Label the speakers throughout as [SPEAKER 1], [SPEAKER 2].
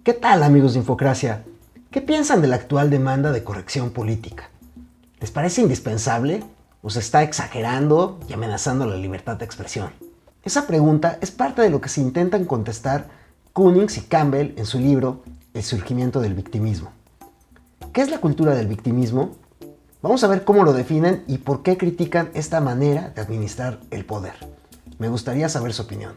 [SPEAKER 1] ¿Qué tal, amigos de Infocracia? ¿Qué piensan de la actual demanda de corrección política? ¿Les parece indispensable o se está exagerando y amenazando la libertad de expresión? Esa pregunta es parte de lo que se intentan contestar Cummings y Campbell en su libro El surgimiento del victimismo. ¿Qué es la cultura del victimismo? Vamos a ver cómo lo definen y por qué critican esta manera de administrar el poder. Me gustaría saber su opinión.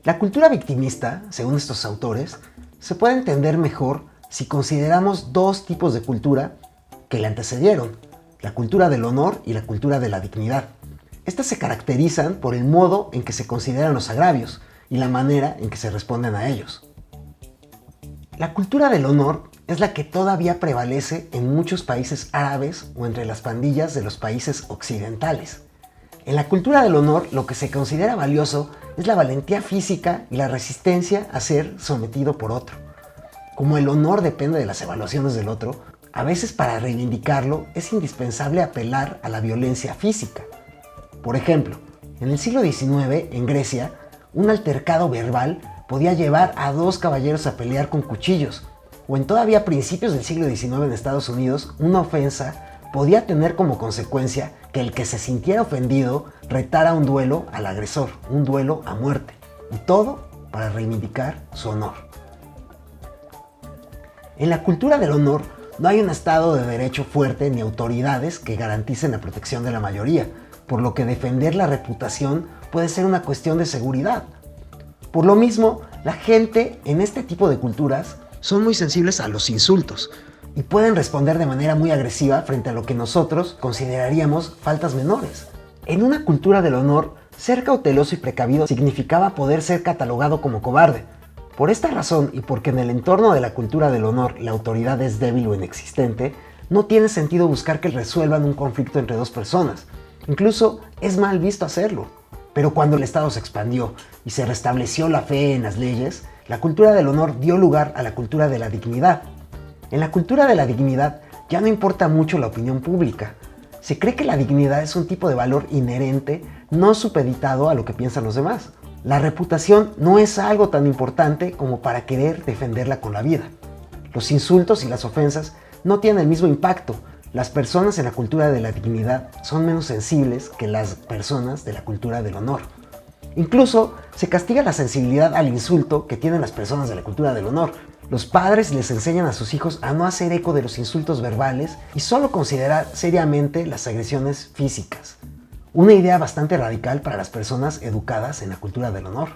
[SPEAKER 1] La cultura victimista, según estos autores, se puede entender mejor si consideramos dos tipos de cultura que le antecedieron, la cultura del honor y la cultura de la dignidad. Estas se caracterizan por el modo en que se consideran los agravios y la manera en que se responden a ellos. La cultura del honor es la que todavía prevalece en muchos países árabes o entre las pandillas de los países occidentales. En la cultura del honor, lo que se considera valioso es la valentía física y la resistencia a ser sometido por otro. Como el honor depende de las evaluaciones del otro, a veces para reivindicarlo es indispensable apelar a la violencia física. Por ejemplo, en el siglo XIX, en Grecia, un altercado verbal podía llevar a dos caballeros a pelear con cuchillos, o en todavía principios del siglo XIX en Estados Unidos, una ofensa podía tener como consecuencia que el que se sintiera ofendido retara un duelo al agresor, un duelo a muerte, y todo para reivindicar su honor. En la cultura del honor no hay un Estado de derecho fuerte ni autoridades que garanticen la protección de la mayoría, por lo que defender la reputación puede ser una cuestión de seguridad. Por lo mismo, la gente en este tipo de culturas son muy sensibles a los insultos y pueden responder de manera muy agresiva frente a lo que nosotros consideraríamos faltas menores. En una cultura del honor, ser cauteloso y precavido significaba poder ser catalogado como cobarde. Por esta razón y porque en el entorno de la cultura del honor la autoridad es débil o inexistente, no tiene sentido buscar que resuelvan un conflicto entre dos personas. Incluso es mal visto hacerlo. Pero cuando el Estado se expandió y se restableció la fe en las leyes, la cultura del honor dio lugar a la cultura de la dignidad. En la cultura de la dignidad ya no importa mucho la opinión pública. Se cree que la dignidad es un tipo de valor inherente, no supeditado a lo que piensan los demás. La reputación no es algo tan importante como para querer defenderla con la vida. Los insultos y las ofensas no tienen el mismo impacto. Las personas en la cultura de la dignidad son menos sensibles que las personas de la cultura del honor. Incluso se castiga la sensibilidad al insulto que tienen las personas de la cultura del honor. Los padres les enseñan a sus hijos a no hacer eco de los insultos verbales y solo considerar seriamente las agresiones físicas. Una idea bastante radical para las personas educadas en la cultura del honor.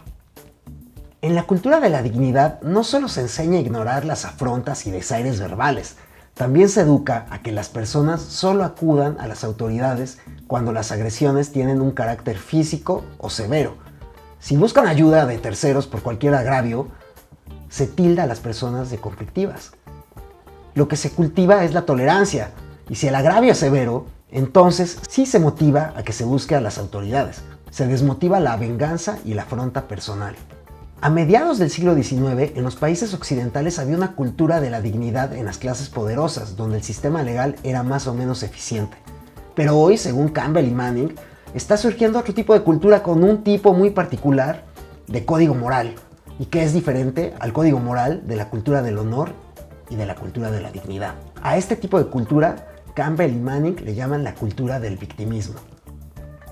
[SPEAKER 1] En la cultura de la dignidad no solo se enseña a ignorar las afrontas y desaires verbales, también se educa a que las personas solo acudan a las autoridades cuando las agresiones tienen un carácter físico o severo. Si buscan ayuda de terceros por cualquier agravio, se tilda a las personas de conflictivas. Lo que se cultiva es la tolerancia, y si el agravio es severo, entonces sí se motiva a que se busque a las autoridades. Se desmotiva la venganza y la afronta personal. A mediados del siglo XIX, en los países occidentales había una cultura de la dignidad en las clases poderosas, donde el sistema legal era más o menos eficiente. Pero hoy, según Campbell y Manning, está surgiendo otro tipo de cultura con un tipo muy particular de código moral, y que es diferente al código moral de la cultura del honor y de la cultura de la dignidad. A este tipo de cultura, Campbell y Manning le llaman la cultura del victimismo.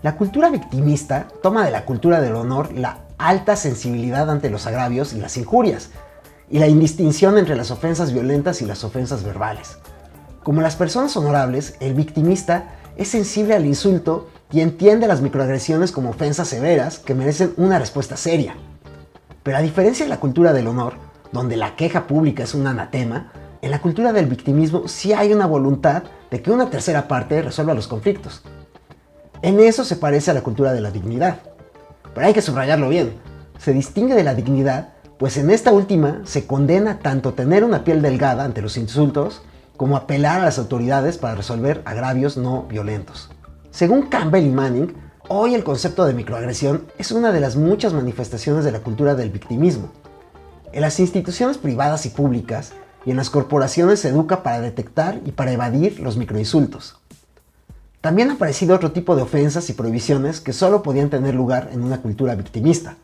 [SPEAKER 1] La cultura victimista toma de la cultura del honor la alta sensibilidad ante los agravios y las injurias, y la indistinción entre las ofensas violentas y las ofensas verbales. Como las personas honorables, el victimista es sensible al insulto y entiende las microagresiones como ofensas severas que merecen una respuesta seria. Pero a diferencia de la cultura del honor, donde la queja pública es un anatema, en la cultura del victimismo sí hay una voluntad de que una tercera parte resuelva los conflictos. En eso se parece a la cultura de la dignidad. Pero hay que subrayarlo bien. Se distingue de la dignidad, pues en esta última se condena tanto tener una piel delgada ante los insultos, como apelar a las autoridades para resolver agravios no violentos. Según Campbell y Manning, hoy el concepto de microagresión es una de las muchas manifestaciones de la cultura del victimismo. En las instituciones privadas y públicas y en las corporaciones se educa para detectar y para evadir los microinsultos. También ha aparecido otro tipo de ofensas y prohibiciones que solo podían tener lugar en una cultura victimista.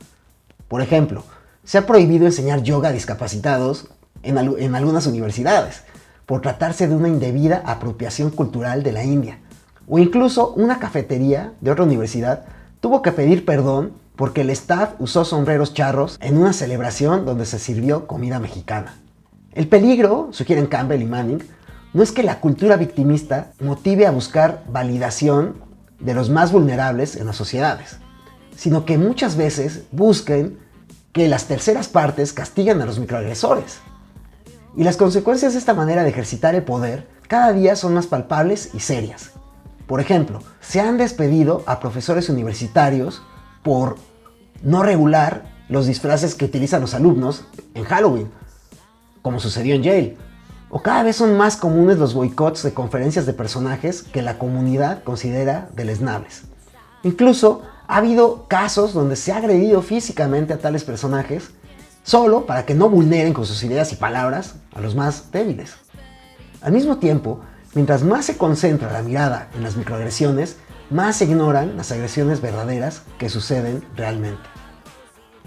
[SPEAKER 1] Por ejemplo, Se ha prohibido enseñar yoga a discapacitados en algunas universidades, por tratarse de una indebida apropiación cultural de la India. O incluso una cafetería de otra universidad tuvo que pedir perdón porque el staff usó sombreros charros en una celebración donde se sirvió comida mexicana. El peligro, sugieren Campbell y Manning, no es que la cultura victimista motive a buscar validación de los más vulnerables en las sociedades, sino que muchas veces busquen que las terceras partes castiguen a los microagresores. Y las consecuencias de esta manera de ejercitar el poder cada día son más palpables y serias. Por ejemplo, se han despedido a profesores universitarios por no regular los disfraces que utilizan los alumnos en Halloween, como sucedió en Yale. O cada vez son más comunes los boicots de conferencias de personajes que la comunidad considera deleznables. Incluso ha habido casos donde se ha agredido físicamente a tales personajes solo para que no vulneren con sus ideas y palabras a los más débiles. Al mismo tiempo, mientras más se concentra la mirada en las microagresiones, más se ignoran las agresiones verdaderas que suceden realmente.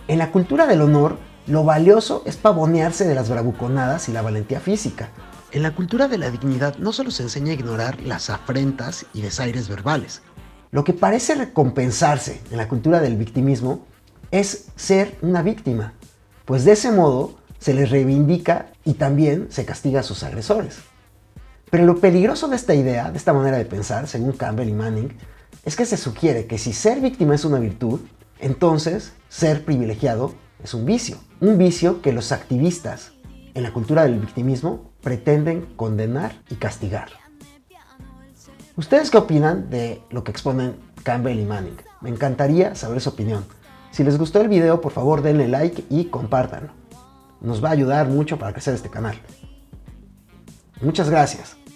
[SPEAKER 1] En la cultura del honor, lo valioso es pavonearse de las bravuconadas y la valentía física. En la cultura de la dignidad no solo se enseña a ignorar las afrentas y desaires verbales. Lo que parece recompensarse en la cultura del victimismo es ser una víctima, pues de ese modo se les reivindica y también se castiga a sus agresores. Pero lo peligroso de esta idea, de esta manera de pensar, según Campbell y Manning, es que se sugiere que si ser víctima es una virtud, entonces ser privilegiado es un vicio que los activistas en la cultura del victimismo pretenden condenar y castigar. ¿Ustedes qué opinan de lo que exponen Campbell y Manning? Me encantaría saber su opinión. Si les gustó el video, por favor denle like y compártanlo. Nos va a ayudar mucho para crecer este canal. Muchas gracias.